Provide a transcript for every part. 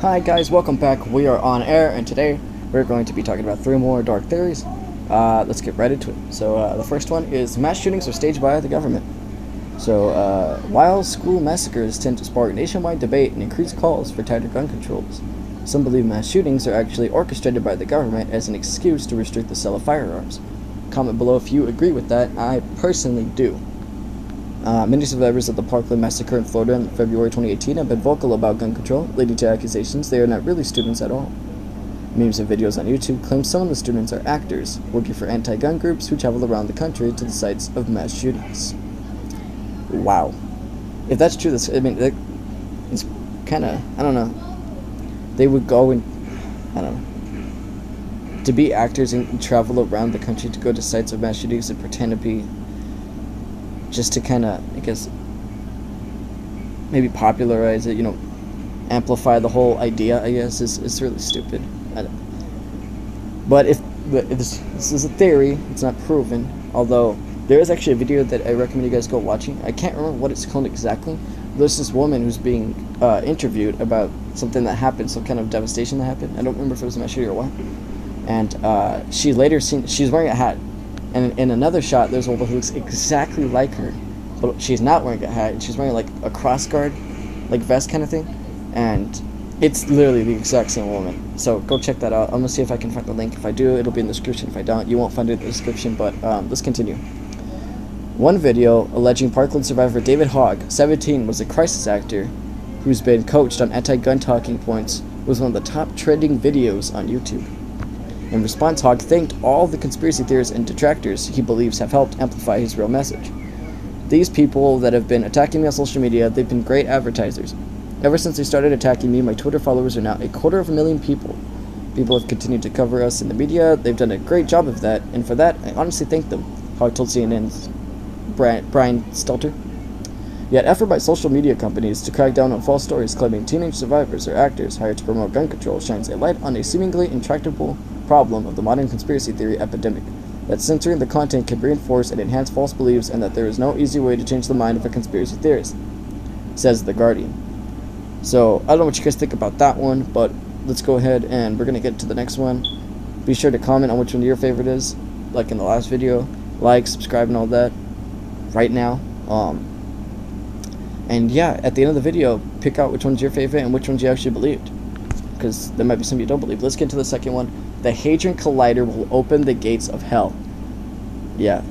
Hi guys, welcome back. We are on air, and today we're going to be talking about 3 more dark theories. Let's get right into it. So the first one is mass shootings are staged by the government. So while school massacres tend to spark nationwide debate and increase calls for tighter gun controls, some believe mass shootings are actually orchestrated by the government as an excuse to restrict the sale of firearms. Comment below if you agree with that. I personally do. Many survivors of the Parkland massacre in Florida in February 2018 have been vocal about gun control, leading to accusations they are not really students at all. Memes and videos on YouTube claim some of the students are actors, working for anti-gun groups who travel around the country to the sites of mass shootings. Wow. If that's true, it's kind of, I don't know. They would go and, I don't know, to be actors and travel around the country to go to sites of mass shootings and pretend to be, just to kind of, I guess, maybe popularize it, amplify the whole idea, I guess, is really stupid. But if this is a theory, it's not proven, although there is actually a video that I recommend you guys go watching. I can't remember what it's called exactly. There's this woman who's being interviewed about something that happened, some kind of devastation that happened. I don't remember if it was a mass shooting or what. And she later she's wearing a hat. And in another shot, there's a woman who looks exactly like her, but she's not wearing a hat, and she's wearing like a cross guard, like vest kind of thing, and it's literally the exact same woman. So go check that out. I'm gonna see if I can find the link. If I do, it'll be in the description. If I don't, you won't find it in the description. But let's continue. One video alleging Parkland survivor David Hogg, 17, was a crisis actor who's been coached on anti-gun talking points, was one of the top trending videos on YouTube. In response, Hogg thanked all the conspiracy theorists and detractors he believes have helped amplify his real message. These people that have been attacking me on social media, they've been great advertisers. Ever since they started attacking me, my Twitter followers are now 250,000 people. People have continued to cover us in the media. They've done a great job of that, and for that, I honestly thank them, Hogg told CNN's Brian Stelter. Yet effort by social media companies to crack down on false stories claiming teenage survivors or actors hired to promote gun control shines a light on a seemingly intractable problem of the modern conspiracy theory epidemic, that censoring the content can reinforce and enhance false beliefs, and that there is no easy way to change the mind of a conspiracy theorist, says The Guardian. So, I don't know what you guys think about that one, but let's go ahead and we're going to get to the next one. Be sure to comment on which one your favorite is, like in the last video. Like, subscribe, and all that right now. And yeah, at the end of the video, pick out which one's your favorite and which ones you actually believed, because there might be some you don't believe. Let's get to the second one. The Hadron Collider will open the gates of hell. Yeah.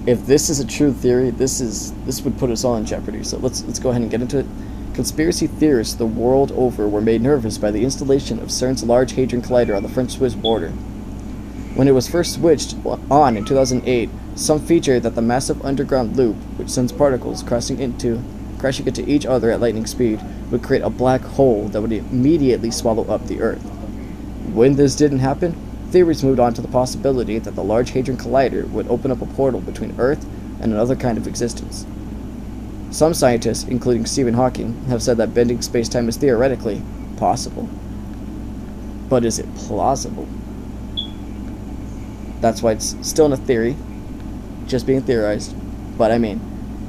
If this is a true theory, this would put us all in jeopardy. So let's go ahead and get into it. Conspiracy theorists the world over were made nervous by the installation of CERN's Large Hadron Collider on the French-Swiss border. When it was first switched on in 2008, some featured that the massive underground loop, which sends particles crashing into each other at lightning speed, would create a black hole that would immediately swallow up the Earth. When this didn't happen, theories moved on to the possibility that the Large Hadron Collider would open up a portal between Earth and another kind of existence. Some scientists, including Stephen Hawking, have said that bending space-time is theoretically possible. But is it plausible? That's why it's still in a theory, just being theorized. But I mean,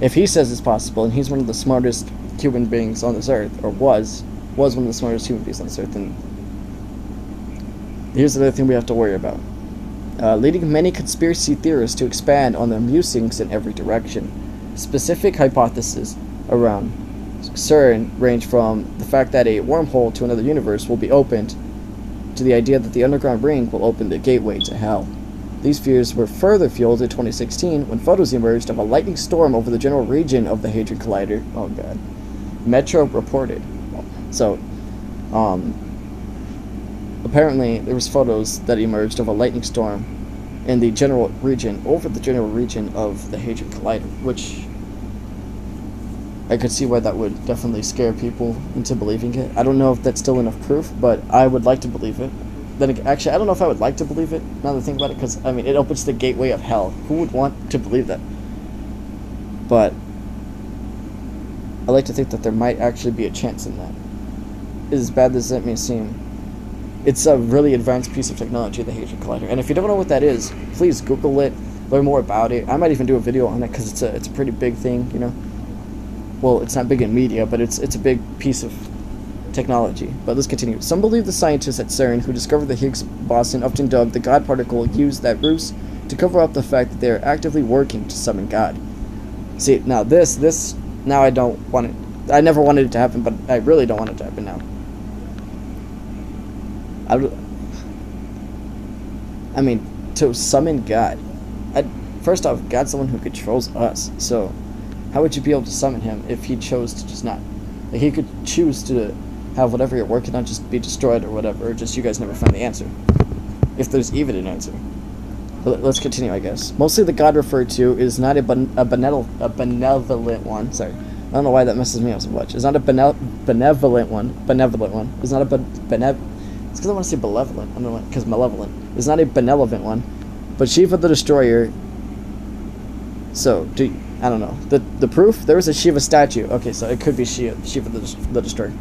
if he says it's possible, and he's one of the smartest human beings on this Earth, or was one of the smartest human beings on this Earth, then here's another thing we have to worry about. Leading many conspiracy theorists to expand on their musings in every direction. Specific hypotheses around CERN range from the fact that a wormhole to another universe will be opened to the idea that the underground ring will open the gateway to hell. These fears were further fueled in 2016 when photos emerged of a lightning storm over the general region of the Hadron Collider. Oh god. Metro reported. So, apparently there was photos that emerged of a lightning storm in the general region, over the general region of the Hadron Collider, which I could see why that would definitely scare people into believing it. I don't know if that's still enough proof, but I would like to believe it. Then actually, I don't know if I would like to believe it, now that I think about it, because, I mean, it opens the gateway of hell. Who would want to believe that? But I like to think that there might actually be a chance in that. As bad as that may seem, it's a really advanced piece of technology, the Hadron Collider. And if you don't know what that is, please Google it, learn more about it. I might even do a video on it, because it's a pretty big thing, Well, it's not big in media, but it's a big piece of technology. But let's continue. Some believe the scientists at CERN who discovered the Higgs boson, often dubbed the God particle, used that ruse to cover up the fact that they are actively working to summon God. See, now this, now I don't want it. I never wanted it to happen, but I really don't want it to happen now. I mean, to summon God. First off, God's the one who controls us. So, how would you be able to summon him if he chose to just not? Like, he could choose to have whatever you're working on just be destroyed or whatever, or just you guys never find the answer. If there's even an answer. But let's continue, I guess. Mostly the God referred to is not a benevolent one. Sorry. I don't know why that messes me up so much. It's not a benevolent one. It's not a it's because I want to say benevolent. I don't know why, because malevolent. It's not a benevolent one. But Shiva the Destroyer. So, I don't know. The proof? There was a Shiva statue. Okay, so it could be Shiva the Destroyer.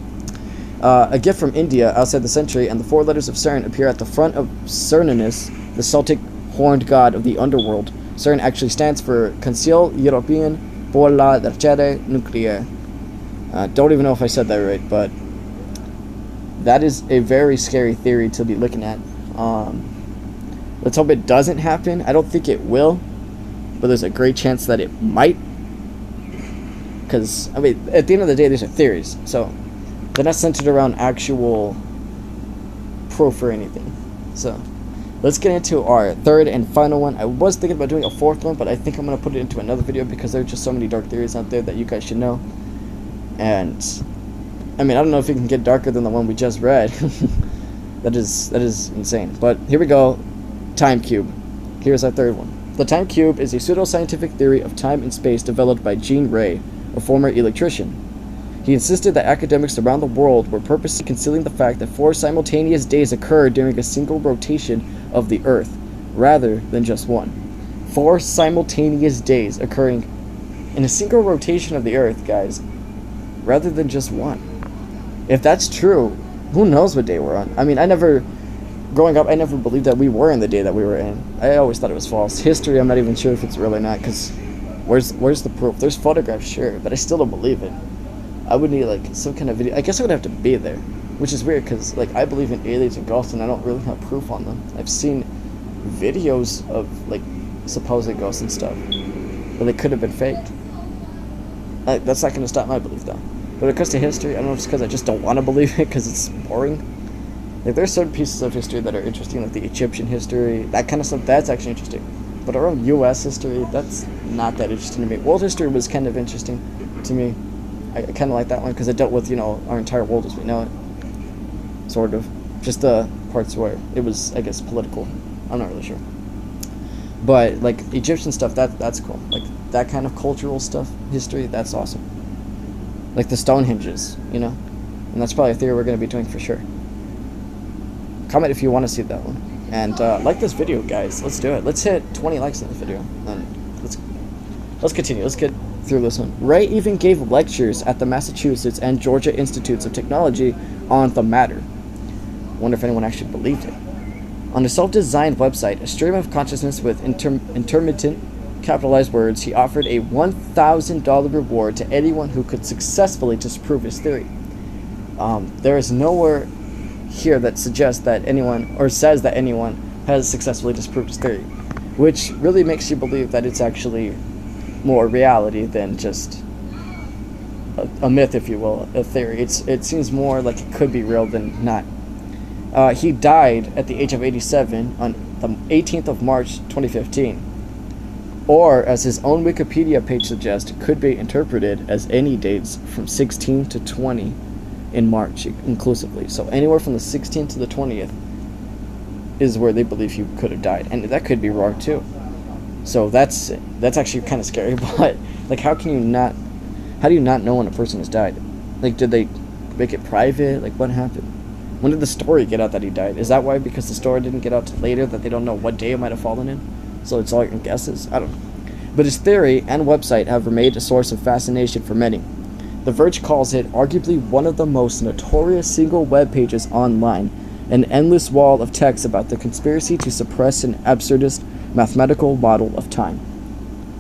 A gift from India outside the century, and the 4 letters of CERN appear at the front of Cernunnos, the Celtic horned god of the underworld. CERN actually stands for Conseil Européen pour la Recherche Nucléaire. Don't even know if I said that right, but that is a very scary theory to be looking at. Let's hope it doesn't happen. I don't think it will, but there's a great chance that it might. Because, I mean, at the end of the day, these are theories, so they're not centered around actual proof or anything. So, let's get into our third and final one. I was thinking about doing a 4th one, but I think I'm going to put it into another video because there are just so many dark theories out there that you guys should know. And, I mean, I don't know if it can get darker than the one we just read. That is insane. But here we go. Time cube. Here's our third one. The time cube is a pseudo-scientific theory of time and space developed by Jean Ray, a former electrician. He insisted that academics around the world were purposely concealing the fact that 4 simultaneous days occur during a single rotation of the Earth, rather than just one. 4 simultaneous days occurring in a single rotation of the Earth, guys, rather than just one. If that's true, who knows what day we're on? I mean, growing up, I never believed that we were in the day that we were in. I always thought it was false. History, I'm not even sure if it's real or not, because where's the proof? There's photographs, sure, but I still don't believe it. I would need, like, some kind of video. I guess I would have to be there, which is weird, because, like, I believe in aliens and ghosts, and I don't really have proof on them. I've seen videos of, like, supposed ghosts and stuff, but they could have been faked. That's not going to stop my belief, though. But when it comes to history, I don't know if it's because I just don't want to believe it, because it's boring. Like, there's certain pieces of history that are interesting, like the Egyptian history, that kind of stuff, that's actually interesting. But our own U.S. history, that's not that interesting to me. World history was kind of interesting to me. I kind of like that one, because it dealt with, our entire world as we know it. Sort of. Just the parts where it was, I guess, political. I'm not really sure. But, like, Egyptian stuff, that's cool. Like, that kind of cultural stuff, history, that's awesome. Like the Stonehenges, And that's probably a theory we're going to be doing for sure. Comment if you want to see that one. And like this video, guys. Let's do it. Let's hit 20 likes on this video. And let's continue. Let's get through this one. Ray even gave lectures at the Massachusetts and Georgia Institutes of Technology on the matter. Wonder if anyone actually believed it. On a self-designed website, a stream of consciousness with intermittent capitalized words, he offered a $1,000 reward to anyone who could successfully disprove his theory. There is nowhere here that suggests that anyone, or says that anyone, has successfully disproved his theory, which really makes you believe that it's actually more reality than just a myth, if you will, a theory. It seems more like it could be real than not. He died at the age of 87 on the 18th of March 2015, or as his own Wikipedia page suggests, could be interpreted as any dates from 16 to 20 in March inclusively. So anywhere from the 16th to the 20th is where they believe he could have died, and that could be wrong too. So that's actually kind of scary. But like, how do you not know when a person has died? Like, did they make it private? Like, what happened? When did the story get out that he died? Is that why? Because the story didn't get out till later, that they don't know what day it might have fallen in? So it's all your guesses? I don't know. But his theory and website have remained a source of fascination for many. The Verge calls it arguably one of the most notorious single web pages online, an endless wall of text about the conspiracy to suppress an absurdist mathematical model of time.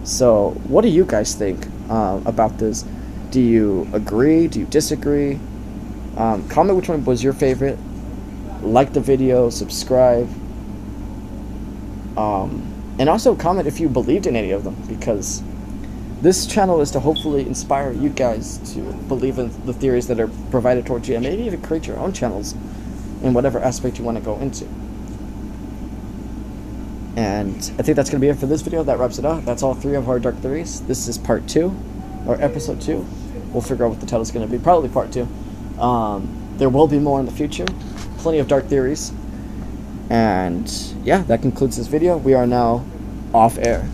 So, what do you guys think about this? Do you agree? Do you disagree? Comment which one was your favorite. Like the video, subscribe, and also comment if you believed in any of them, because this channel is to hopefully inspire you guys to believe in the theories that are provided towards you, and maybe even create your own channels in whatever aspect you want to go into. And I think that's going to be it for this video. That wraps it up. That's all 3 of our dark theories. This is part 2, or episode 2. We'll figure out what the title's going to be. Probably part 2. There will be more in the future. Plenty of dark theories. And yeah, that concludes this video. We are now off air.